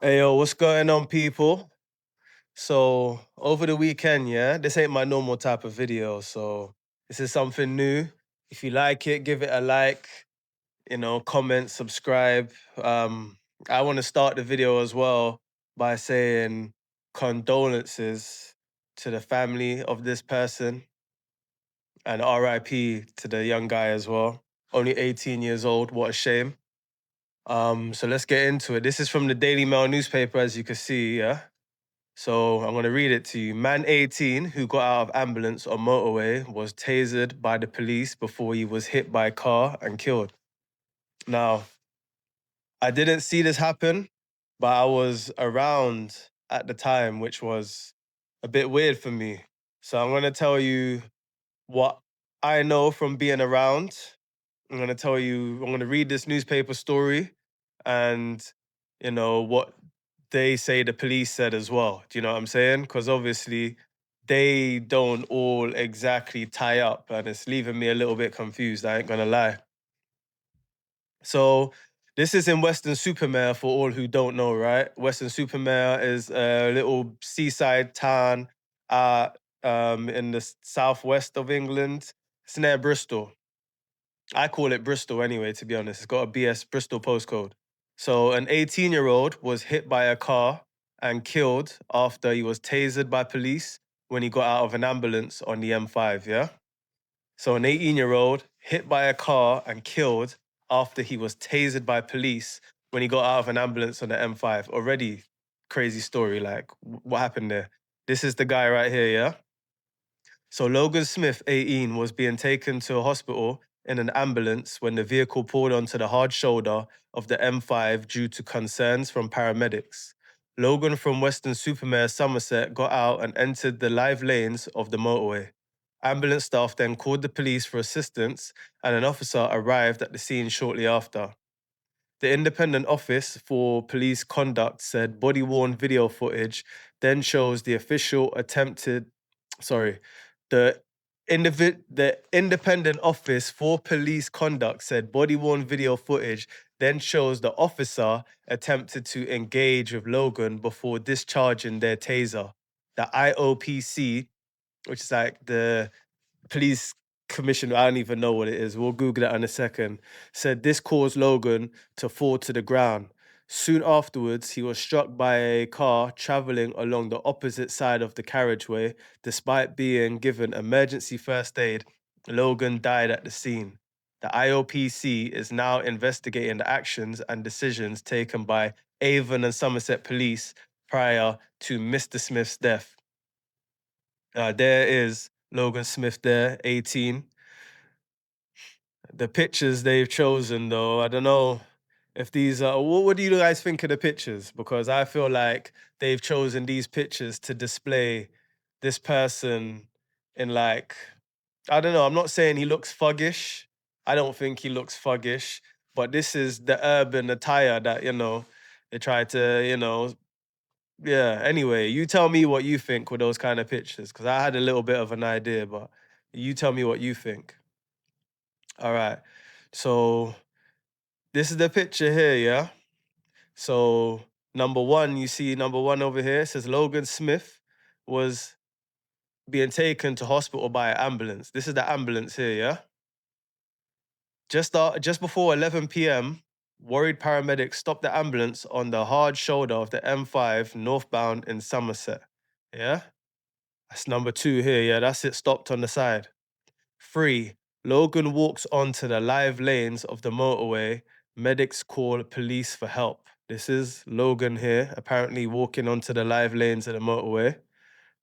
Hey yo, what's going on, people? So over the weekend, yeah, this ain't my normal type of video, so this is something new. If you like it, give it a like, comment, subscribe. I want to start the video as well by saying condolences to the family of this person and RIP to the young guy as well. Only 18 years old, what a shame. So let's get into it. This is from the Daily Mail newspaper, as you can see, yeah. So I'm going to read it to you. Man 18 who got out of ambulance on motorway was tasered by the police before he was hit by a car and killed. Now, I didn't see this happen, but I was around at the time, which was a bit weird for me. So I'm going to tell you what I know from being around. I'm going to read this newspaper story and, what they say the police said as well. Do you know what I'm saying? Because obviously they don't all exactly tie up and it's leaving me a little bit confused. I ain't going to lie. So this is in Weston-super-Mare for all who don't know, right? Weston-super-Mare is a little seaside town in the southwest of England. It's near Bristol. I call it Bristol anyway, to be honest. It's got a BS Bristol postcode. So an 18-year-old was hit by a car and killed after he was tasered by police when he got out of an ambulance on the M5, yeah? So an 18-year-old hit by a car and killed after he was tasered by police when he got out of an ambulance on the M5. Already crazy story, like what happened there? This is the guy right here, yeah? So Logan Smith, 18, was being taken to a hospital in an ambulance when the vehicle pulled onto the hard shoulder of the M5 due to concerns from paramedics. Logan from Weston-super-Mare, Somerset, got out and entered the live lanes of the motorway. Ambulance staff then called the police for assistance, and an officer arrived at the scene shortly after. The Independent Office for Police Conduct said body-worn video footage then shows the official attempted, sorry, the the Independent Office for Police Conduct said body-worn video footage then shows the officer attempted to engage with Logan before discharging their taser. The IOPC, which is like the police commission, I don't even know what it is, we'll Google that in a second, said this caused Logan to fall to the ground. Soon afterwards, he was struck by a car traveling along the opposite side of the carriageway. Despite being given emergency first aid, Logan died at the scene. The IOPC is now investigating the actions and decisions taken by Avon and Somerset Police prior to Mr. Smith's death. There is Logan Smith there, 18. The pictures they've chosen, though, I don't know if these are. What do you guys think of the pictures? Because I feel like they've chosen these pictures to display this person in like, I don't know. I'm not saying he looks thuggish. I don't think he looks thuggish, but this is the urban attire that, they try to, yeah. Anyway, you tell me what you think with those kind of pictures, because I had a little bit of an idea, but you tell me what you think. All right. So this is the picture here, yeah? So number one, you see number one over here, it says Logan Smith was being taken to hospital by an ambulance. This is the ambulance here, yeah? Just before 11 p.m., worried paramedics stopped the ambulance on the hard shoulder of the M5 northbound in Somerset. Yeah? That's number two here, yeah? That's it, stopped on the side. 3. Logan walks onto the live lanes of the motorway. Medics call police for help. This is Logan here, apparently walking onto the live lanes of the motorway.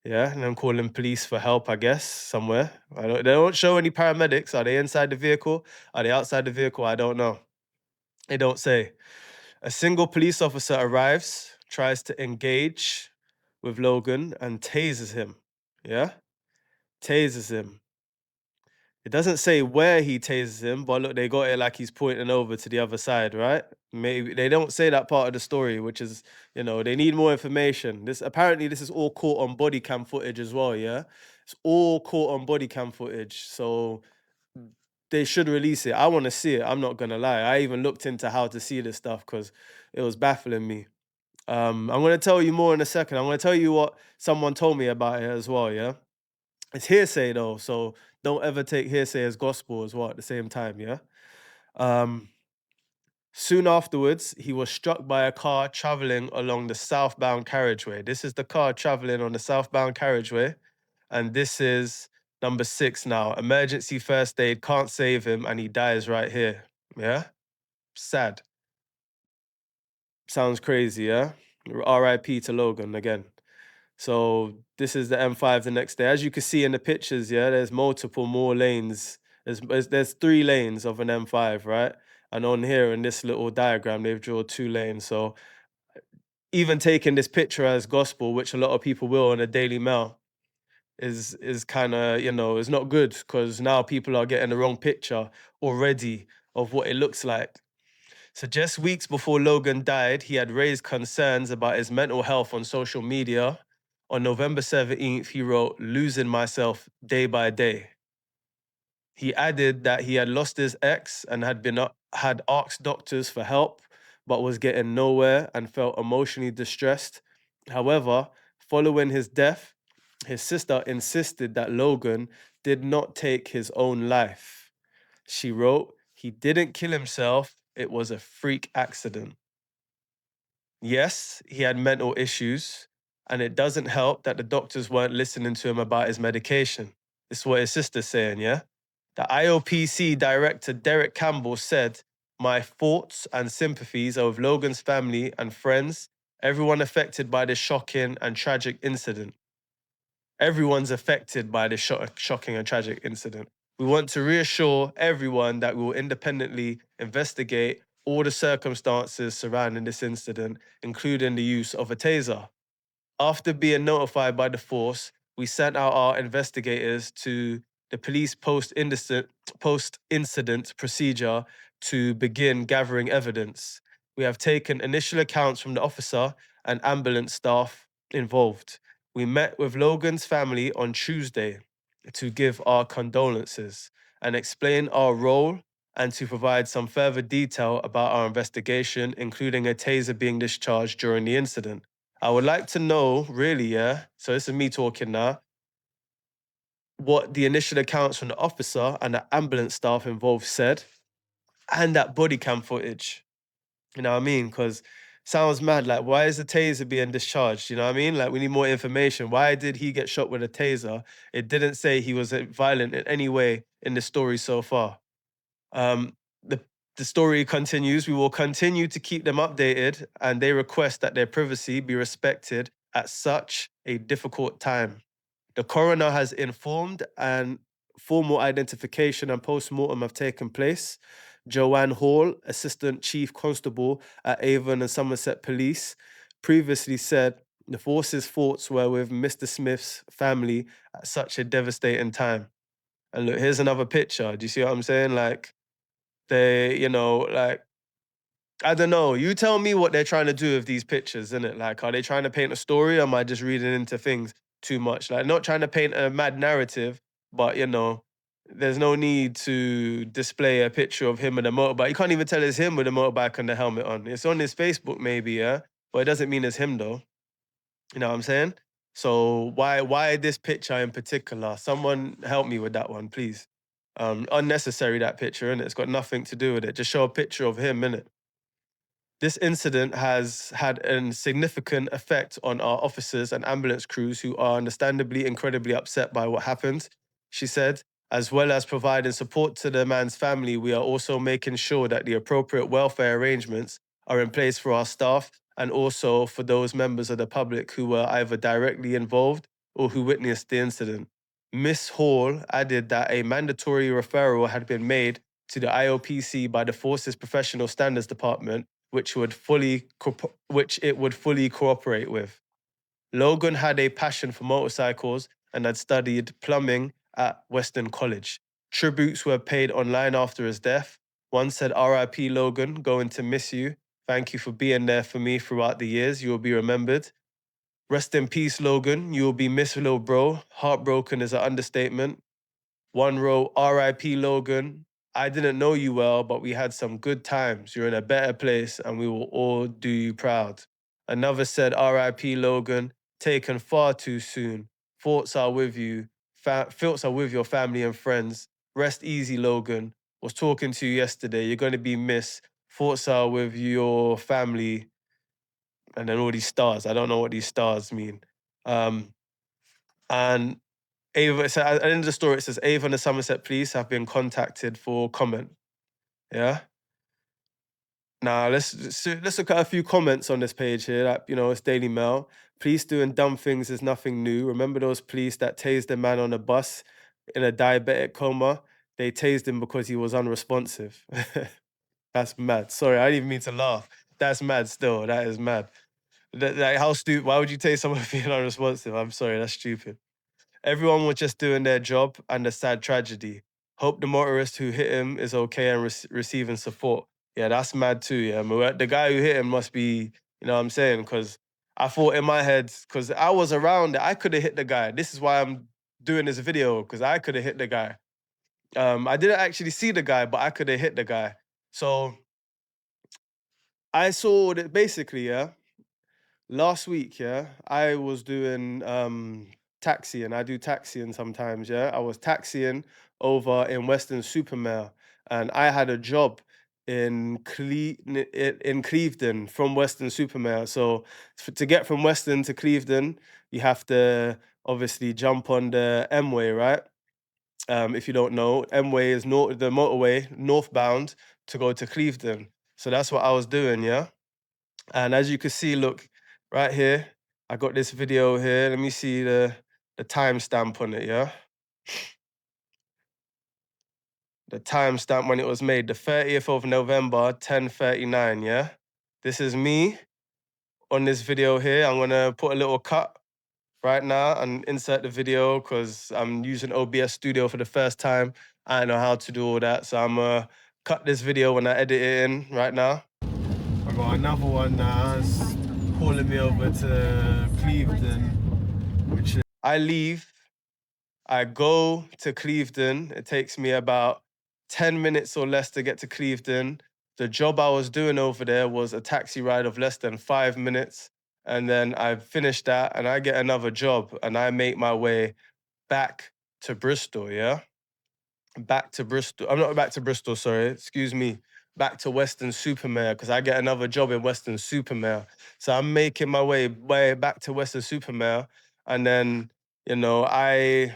Yeah, and I'm calling police for help, I guess, somewhere. They don't show any paramedics. Are they inside the vehicle? Are they outside the vehicle? I don't know. They don't say. A single police officer arrives, tries to engage with Logan and tases him. Yeah? Tases him. It doesn't say where he tases him, but look, they got it like he's pointing over to the other side, right? Maybe they don't say that part of the story, which is, they need more information. This is all caught on body cam footage as well, yeah? It's all caught on body cam footage. So they should release it. I want to see it. I'm not gonna lie. I even looked into how to see this stuff because it was baffling me. I'm gonna tell you more in a second. I'm gonna tell you what someone told me about it as well. Yeah, it's hearsay though, so don't ever take hearsay as gospel as well. At the same time, yeah. Um, Soon afterwards, he was struck by a car traveling along the southbound carriageway. This is the car traveling on the southbound carriageway, and this is number 6 now. Emergency first aid can't save him, and he dies right here. Yeah, sad. Sounds crazy, yeah. R.I.P. to Logan again. So this is the M5 the next day. As you can see in the pictures, yeah, there's multiple more lanes. There's 3 lanes of an M5, right? And on here in this little diagram, they've drawn 2 lanes. So even taking this picture as gospel, which a lot of people will in the Daily Mail, is kind of, is not good because now people are getting the wrong picture already of what it looks like. So just weeks before Logan died, he had raised concerns about his mental health on social media. On November 17th, he wrote, "Losing myself day by day." He added that he had lost his ex and had asked doctors for help, but was getting nowhere and felt emotionally distressed. However, following his death, his sister insisted that Logan did not take his own life. She wrote, "He didn't kill himself, it was a freak accident." Yes, he had mental issues, and it doesn't help that the doctors weren't listening to him about his medication. This is what his sister's saying, yeah? The IOPC director, Derek Campbell, said, "My thoughts and sympathies are with Logan's family and friends, everyone affected by this shocking and tragic incident." Everyone's affected by this shocking and tragic incident. We want to reassure everyone that we will independently investigate all the circumstances surrounding this incident, including the use of a taser. After being notified by the force, we sent out our investigators to the police post-incident procedure to begin gathering evidence. We have taken initial accounts from the officer and ambulance staff involved. We met with Logan's family on Tuesday to give our condolences and explain our role and to provide some further detail about our investigation, including a taser being discharged during the incident. I would like to know, really, yeah. So this is me talking now. What the initial accounts from the officer and the ambulance staff involved said, and that body cam footage. You know what I mean? Because sounds mad. Like, why is the taser being discharged? You know what I mean? Like, we need more information. Why did he get shot with a taser? It didn't say he was violent in any way in the story so far. Um, the the story continues. We will continue to keep them updated, and they request that their privacy be respected at such a difficult time. The coroner has informed, and formal identification and post-mortem have taken place. Joanne Hall, Assistant Chief Constable at Avon and Somerset Police, previously said the force's thoughts were with Mr. Smith's family at such a devastating time. And look, here's another picture. Do you see what I'm saying? Like, like, I don't know. You tell me what they're trying to do with these pictures, innit? Like, are they trying to paint a story, or am I just reading into things too much? Like, not trying to paint a mad narrative, but there's no need to display a picture of him with a motorbike. You can't even tell it's him with a motorbike and the helmet on. It's on his Facebook, maybe, yeah, but it doesn't mean it's him though. You know what I'm saying? So why this picture in particular? Someone help me with that one, please. Unnecessary, that picture, and it's got nothing to do with it. Just show a picture of him, innit? This incident has had a significant effect on our officers and ambulance crews who are understandably incredibly upset by what happened, she said. As well as providing support to the man's family, we are also making sure that the appropriate welfare arrangements are in place for our staff and also for those members of the public who were either directly involved or who witnessed the incident. Miss Hall added that a mandatory referral had been made to the IOPC by the Forces Professional Standards Department, which it would fully cooperate with. Logan had a passion for motorcycles and had studied plumbing at Weston College. Tributes were paid online after his death. One said, "R.I.P. Logan, going to miss you. Thank you for being there for me throughout the years. You will be remembered. Rest in peace, Logan. You will be missed, little bro. Heartbroken is an understatement." One wrote, "R.I.P. Logan. I didn't know you well, but we had some good times. You're in a better place and we will all do you proud." Another said, R.I.P. Logan, taken far too soon. Thoughts are with you. Thoughts are with your family and friends. Rest easy, Logan. Was talking to you yesterday. You're going to be missed. Thoughts are with your family. And then all these stars. I don't know what these stars mean. And Avon, so at the end of the story, it says, Avon and Somerset Police have been contacted for comment. Yeah? Now, let's look at a few comments on this page here. Like, you know, it's Daily Mail. Police doing dumb things is nothing new. Remember those police that tased a man on a bus in a diabetic coma? They tased him because he was unresponsive. That's mad. Sorry, I didn't even mean to laugh. That's mad still. That is mad. Like, how stupid. Why would you tase someone being unresponsive? I'm sorry, that's stupid. Everyone was just doing their job and a sad tragedy. Hope the motorist who hit him is okay and receiving support. Yeah, that's mad too, yeah. The guy who hit him must be, you know what I'm saying? Because I thought in my head, because I was around it, I could have hit the guy. This is why I'm doing this video, because I could have hit the guy. I didn't actually see the guy, but I could have hit the guy. So I saw that basically, yeah, last week, yeah, I was doing taxiing. I do taxiing sometimes, yeah. I was taxiing over in Weston-super-Mare, and I had a job in Clevedon from Weston-super-Mare. So to get from Weston to Clevedon, you have to obviously jump on the M-way, right? If you don't know, M-way is the motorway northbound to go to Clevedon. So that's what I was doing, yeah. And as you can see, look, right here, I got this video here. Let me see the timestamp on it, yeah? The timestamp when it was made, the 30th of November, 10:39, yeah? This is me on this video here. I'm gonna put a little cut right now and insert the video because I'm using OBS Studio for the first time. I don't know how to do all that, so I'm gonna cut this video when I edit it in right now. I got another one now. It's calling me over to Clevedon, which is I leave, I go to Clevedon. It takes me about 10 minutes or less to get to Clevedon. The job I was doing over there was a taxi ride of less than 5 minutes. And then I finish that and I get another job and I make my way back to Bristol, yeah? Back to Bristol. I'm not back to Bristol, sorry. Excuse me. Back to Weston-super-Mare because I get another job in Weston-super-Mare. So I'm making my way back to Weston-super-Mare. And then, you know, I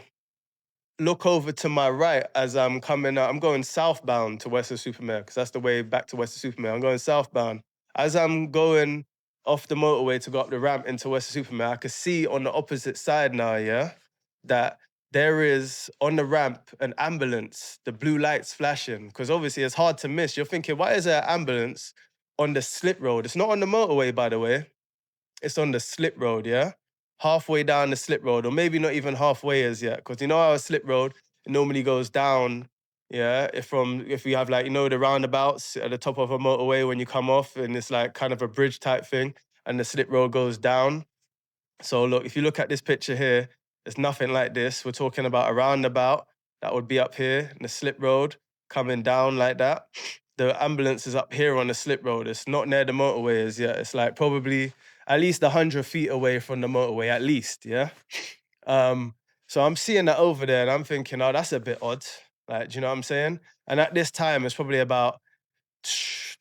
look over to my right as I'm coming out. I'm going southbound to Weston-super-Mare because that's the way back to Weston-super-Mare. I'm going southbound. As I'm going off the motorway to go up the ramp into Weston-super-Mare, I can see on the opposite side now, yeah, that there is on the ramp an ambulance, the blue lights flashing, because obviously it's hard to miss. You're thinking, why is there an ambulance on the slip road? It's not on the motorway, by the way. It's on the slip road, yeah? Halfway down the slip road, or maybe not even halfway as yet, because you know how a slip road it normally goes down, yeah? If we have like, you know, the roundabouts at the top of a motorway when you come off, and it's like kind of a bridge type thing, and the slip road goes down. So look, if you look at this picture here, it's nothing like this. We're talking about a roundabout that would be up here in the slip road, coming down like that. The ambulance is up here on the slip road. It's not near the motorway as yet. It's like probably at least 100 feet away from the motorway, at least, yeah? So I'm seeing that over there and I'm thinking, oh, that's a bit odd. Like, do you know what I'm saying? And at this time, it's probably about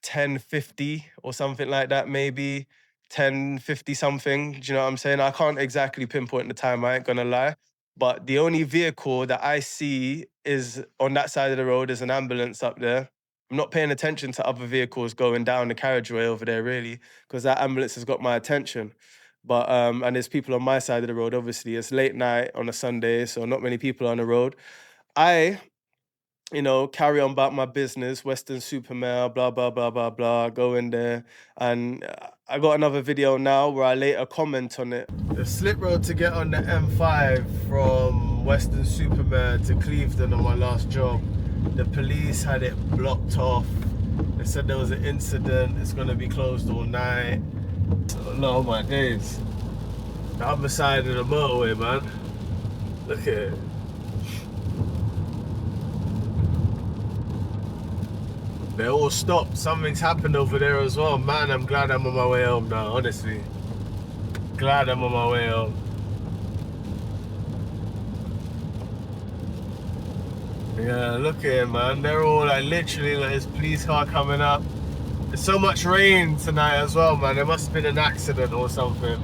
10:50 or something like that, maybe 10:50 something. Do you know what I'm saying? I can't exactly pinpoint the time, I ain't gonna lie. But the only vehicle that I see is on that side of the road is an ambulance up there. I'm not paying attention to other vehicles going down the carriageway over there, really, because that ambulance has got my attention. But and there's people on my side of the road, obviously. It's late night on a Sunday, so not many people on the road. I you know, carry on about my business, Weston-super-Mare, blah, blah, blah, blah, blah, go in there. And I got another video now where I later comment on it. The slip road to get on the M5 from Weston-super-Mare to Clevedon on my last job, the police had it blocked off. They said there was an incident, it's gonna be closed all night. Oh my days. The other side of the motorway, man. Look at it. They all stopped. Something's happened over there as well. Man, I'm glad I'm on my way home now, honestly. Glad I'm on my way home. Yeah, look here, man. They're all like literally like this police car coming up. There's so much rain tonight as well, man. There must have been an accident or something.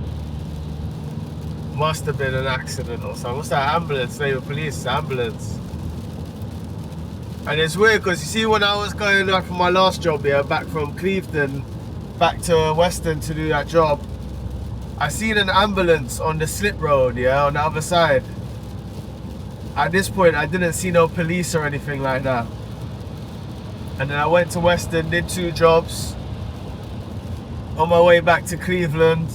Must have been an accident or something. What's that ambulance? They were police ambulance. And it's weird because you see, when I was going back from my last job, yeah, back from Clevedon back to Weston to do that job, I seen an ambulance on the slip road, yeah, on the other side. At this point, I didn't see no police or anything like that. And then I went to Weston, did 2 jobs. On my way back to Clevedon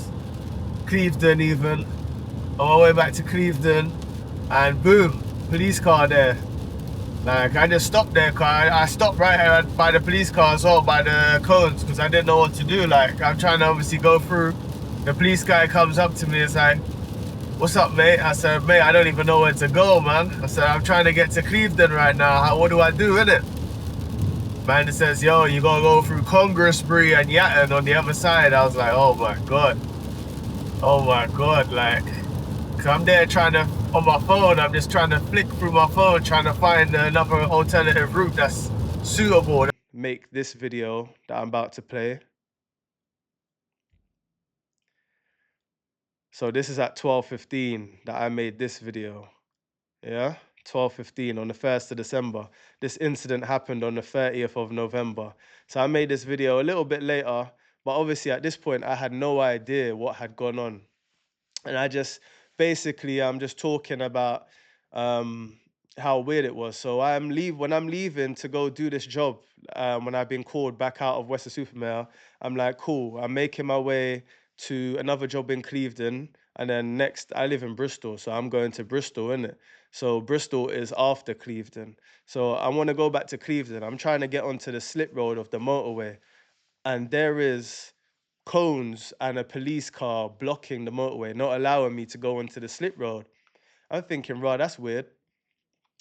even. On my way back to Clevedon, and boom, police car there. Like, I just stopped there, cause I stopped right here by the police car as well, by the cones, because I didn't know what to do. Like, I'm trying to obviously go through. The police guy comes up to me and is like, "What's up, mate?" I said, "Mate, I don't even know where to go, man." I said, "I'm trying to get to Clevedon right now. What do I do, innit?" Man says, "Yo, you gotta go through Congressbury and Yatton on the other side." I was like, oh my God. Oh my God, like, cause I'm there trying to, on my phone, I'm just trying to flick through my phone, trying to find another alternative route that's suitable. Make this video that I'm about to play. So this is at 12:15 that I made this video. Yeah, 12:15 on the 1st of December. This incident happened on the 30th of November. So I made this video a little bit later, but obviously at this point I had no idea what had gone on. And I just basically I'm just talking about um how weird it was. So when I'm leaving to go do this job, when I've been called back out of Weston-super-Mare, I'm like, cool, I'm making my way to another job in Clevedon, and then next I live in Bristol, so I'm going to Bristol, innit? So Bristol is after Clevedon. So I want to go back to Clevedon. I'm trying to get onto the slip road of the motorway, and there is cones and a police car blocking the motorway, not allowing me to go onto the slip road. I'm thinking, right, that's weird.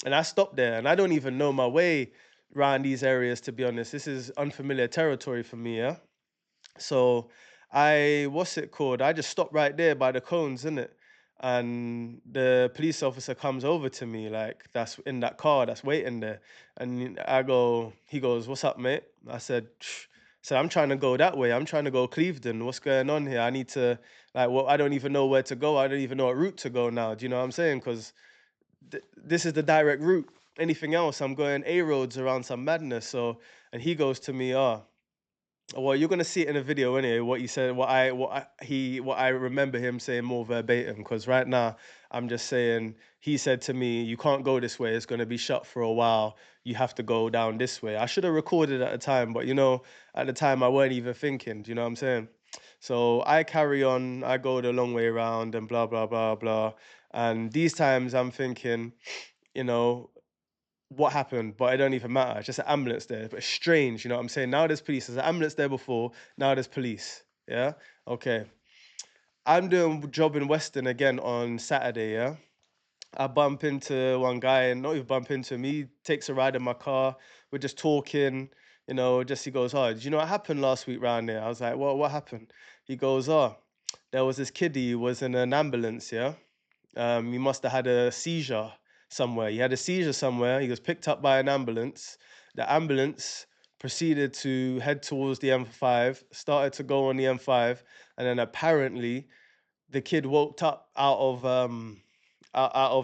And I stopped there, and I don't even know my way around these areas, to be honest. This is unfamiliar territory for me, yeah? So what's it called? I just stopped right there by the cones, innit? And the police officer comes over to me, like, that's in that car that's waiting there. And he goes, "What's up, mate?" I said, "I'm trying to go that way. I'm trying to go Clevedon. What's going on here? I need to, like, well, I don't even know where to go. I don't even know what route to go now." Do you know what I'm saying? Because this is the direct route. Anything else, I'm going A roads around some madness. So, and he goes to me, well, you're gonna see it in a video anyway. What he said, what I remember him saying more verbatim. Because right now, I'm just saying he said to me, "You can't go this way. It's gonna be shut for a while. You have to go down this way." I should have recorded at the time, but at the time I weren't even thinking. Do you know what I'm saying? So I carry on. I go the long way around and blah blah blah blah. And these times I'm thinking, you know, what happened, but it don't even matter. It's just an ambulance there. But it's strange, you know what I'm saying? Now there's police. There's an ambulance there before. Now there's police. Yeah. Okay. I'm doing a job in Weston again on Saturday. Yeah. I bump into one guy, and not even bump into him. He takes a ride in my car. We're just talking. Just he goes, "Oh, did you know what happened last week round there?" I was like, "Well, what happened?" He goes, "Oh, there was this kiddie who was in an ambulance. Yeah. He must have had a seizure somewhere. He had a seizure somewhere. He was picked up by an ambulance. The ambulance proceeded to head towards the M5, started to go on the M5, and then apparently the kid woke up out of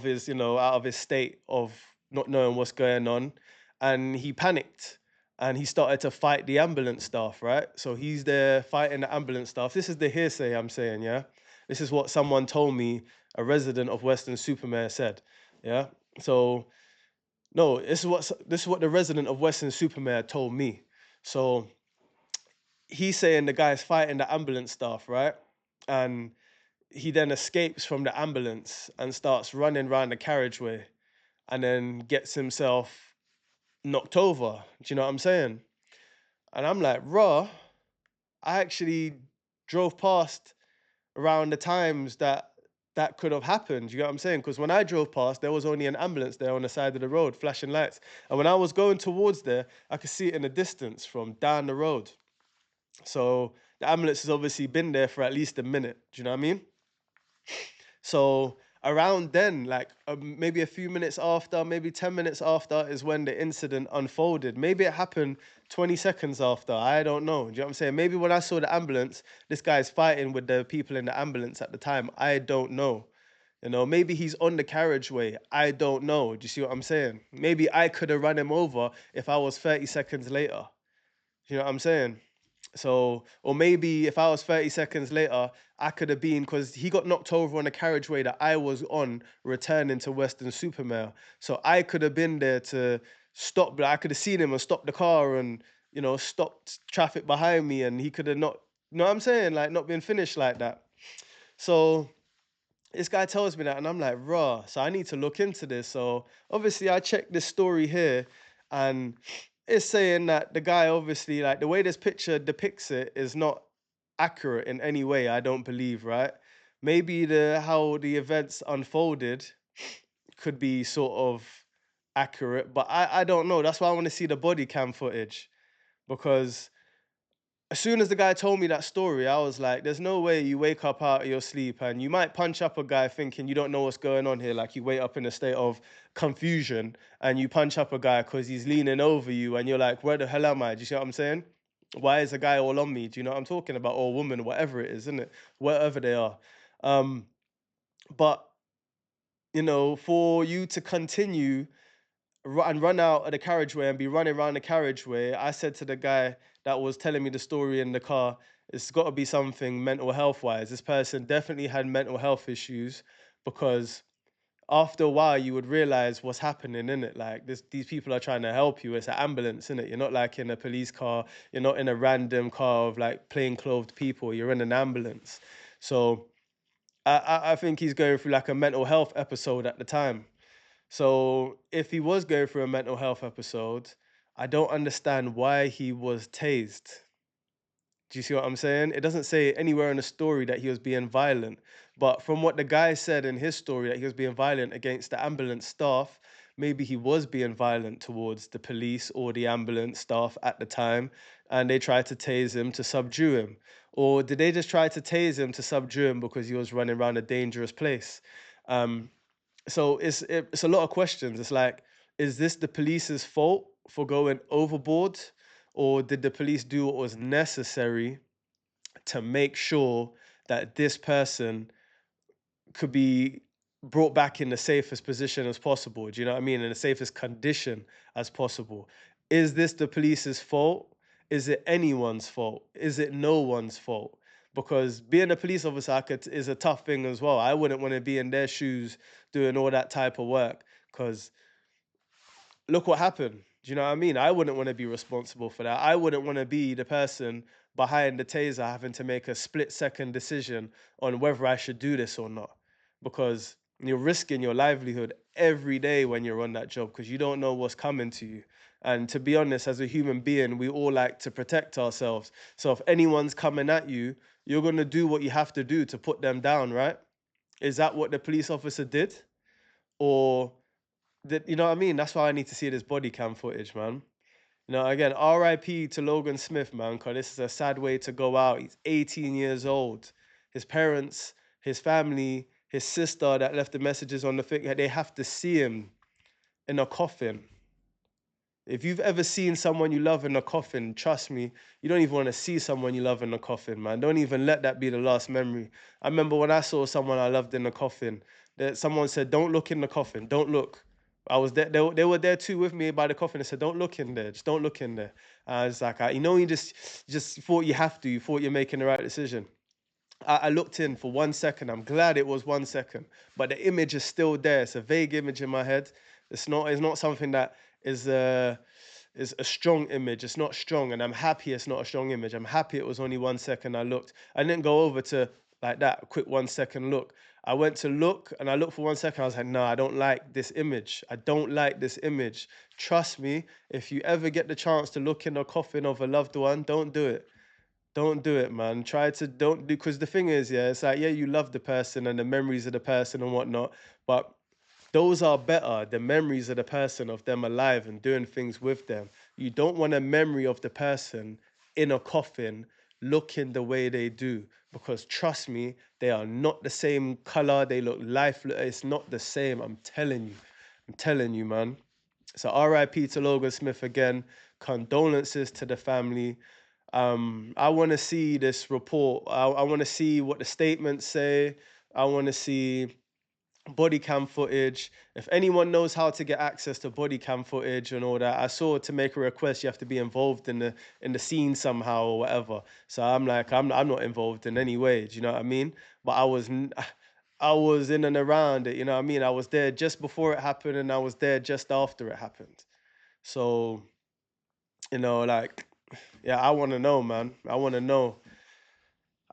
his out of his state of not knowing what's going on, and he panicked and he started to fight the ambulance staff, right? So he's there fighting the ambulance staff. This is the hearsay I'm saying, yeah. This is what someone told me, a resident of Weston-super-Mare said, yeah. So no, this is what the resident of Weston-super-Mare told me. So he's saying the guy's fighting the ambulance staff, right? And he then escapes from the ambulance and starts running around the carriageway, and then gets himself knocked over. Do you know what I'm saying? And I'm like, raw, I actually drove past around the times that could have happened. You know what I'm saying? Because when I drove past, there was only an ambulance there on the side of the road, flashing lights. And when I was going towards there, I could see it in the distance from down the road. So the ambulance has obviously been there for at least a minute. Do you know what I mean? So around then, like maybe a few minutes after, maybe 10 minutes after is when the incident unfolded. Maybe it happened 20 seconds after. I don't know. Do you know what I'm saying? Maybe when I saw the ambulance, this guy's fighting with the people in the ambulance at the time. I don't know. You know, maybe he's on the carriageway. I don't know. Do you see what I'm saying? Maybe I could have run him over if I was 30 seconds later. You know what I'm saying? So, or maybe if I was 30 seconds later, I could have been, because he got knocked over on the carriageway that I was on returning to Weston-super-Mare. So I could have been there to stop, but I could have seen him and stopped the car and, you know, stopped traffic behind me, and he could have not, you know what I'm saying? Like, not been finished like that. So this guy tells me that, and I'm like, raw. So I need to look into this. So obviously, I checked this story here, and it's saying that the guy, obviously, like the way this picture depicts it is not accurate in any way. I don't believe, right? Maybe the how the events unfolded could be sort of accurate, but I don't know. That's why I want to see the body cam footage, because as soon as the guy told me that story, I was like, there's no way you wake up out of your sleep and you might punch up a guy thinking you don't know what's going on here. Like you wake up in a state of confusion and you punch up a guy because he's leaning over you and you're like, where the hell am I? Do you see what I'm saying? Why is a guy all on me? Do you know what I'm talking about? Or a woman, whatever it is, isn't it? Wherever they are. Um, but, you know, for you to continue and run out of the carriageway and be running around the carriageway, I said to the guy that was telling me the story in the car, it's got to be something mental health wise. This person definitely had mental health issues, because after a while you would realize what's happening in it. Like these people are trying to help you. It's an ambulance, in it. You're not like in a police car. You're not in a random car of like plain clothed people. You're in an ambulance. So I think he's going through like a mental health episode at the time. So if he was going through a mental health episode, I don't understand why he was tased. Do you see what I'm saying? It doesn't say anywhere in the story that he was being violent. But from what the guy said in his story, that he was being violent against the ambulance staff, maybe he was being violent towards the police or the ambulance staff at the time, and they tried to tase him to subdue him. Or did they just try to tase him to subdue him because he was running around a dangerous place? Um, so it's a lot of questions. It's like, is this the police's fault for going overboard, or did the police do what was necessary to make sure that this person could be brought back in the safest position as possible? Do you know what I mean? In the safest condition as possible. Is this the police's fault? Is it anyone's fault? Is it no one's fault? Because being a police officer is a tough thing as well. I wouldn't want to be in their shoes doing all that type of work, because look what happened. Do you know what I mean? I wouldn't want to be responsible for that. I wouldn't want to be the person behind the taser having to make a split-second decision on whether I should do this or not, because you're risking your livelihood every day when you're on that job, because you don't know what's coming to you. And to be honest, as a human being, we all like to protect ourselves. So if anyone's coming at you, you're going to do what you have to do to put them down, right? Is that what the police officer did? Or that, you know what I mean? That's why I need to see this body cam footage, man. You know, again, RIP to Logan Smith, man, because this is a sad way to go out. He's 18 years old. His parents, his family, his sister that left the messages on the thing, they have to see him in a coffin. If you've ever seen someone you love in a coffin, trust me, you don't even want to see someone you love in a coffin, man. Don't even let that be the last memory. I remember when I saw someone I loved in a coffin, that someone said, "Don't look in the coffin. Don't look." I was there. They were there too with me by the coffin. They said, "Don't look in there. Just don't look in there." I was like, you know, you just thought you have to. You thought you're making the right decision. I looked in for 1 second. I'm glad it was 1 second, but the image is still there. It's a vague image in my head. It's not. It's not something that is a strong image. It's not strong, and I'm happy it's not a strong image. I'm happy it was only 1 second. I looked. I didn't go over to like that quick 1 second look. I went to look, and I looked for 1 second. I was like, no, I don't like this image. I don't like this image. Trust me, if you ever get the chance to look in a coffin of a loved one, don't do it. Don't do it, man. Try to don't do, because the thing is, yeah, it's like, yeah, you love the person and the memories of the person and whatnot, but those are better, the memories of the person, of them alive and doing things with them. You don't want a memory of the person in a coffin looking the way they do. Because trust me, they are not the same color. They look lifeless. It's not the same. I'm telling you. I'm telling you, man. So RIP to Logan Smith again. Condolences to the family. I want to see this report. I want to see what the statements say. I want to see body cam footage. If anyone knows how to get access to body cam footage and all that, I saw to make a request you have to be involved in the scene somehow or whatever. So I'm like, I'm not involved in any way. Do you know what I mean? But I was in and around it. You know what I mean? I was there just before it happened, and I was there just after it happened. So like, yeah, I want to know, man. I want to know.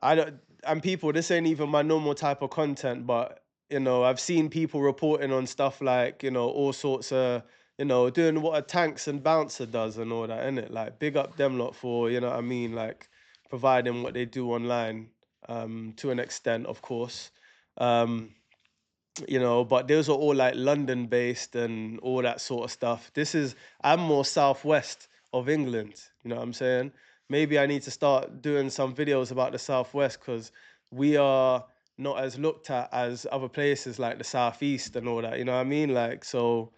I don't, and people, this ain't even my normal type of content, but I've seen people reporting on stuff like, all sorts of, doing what a tanks and bouncer does and all that, innit? Like, big up them lot for, you know what I mean? Like, providing what they do online, to an extent, of course. Um, but those are all like London based and all that sort of stuff. I'm more southwest of England, you know what I'm saying? Maybe I need to start doing some videos about the southwest because we are not as looked at as other places like the southeast and all that, you know what I mean? Like, so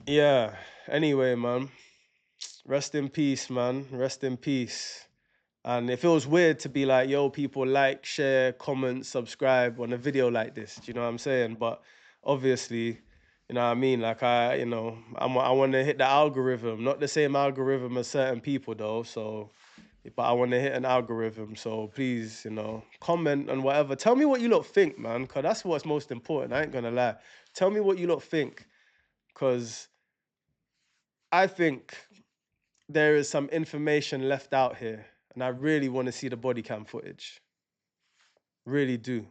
yeah. Anyway, man, rest in peace, man. Rest in peace. And it feels weird to be like, yo, people like, share, comment, subscribe on a video like this. Do you know what I'm saying? But obviously, you know what I mean? Like I want to hit the algorithm, not the same algorithm as certain people though. So, but I want to hit an algorithm. So please, comment on whatever. Tell me what you lot think, man, because that's what's most important. I ain't gonna lie. Tell me what you lot think, because I think there is some information left out here, and I really want to see the body cam footage. Really do.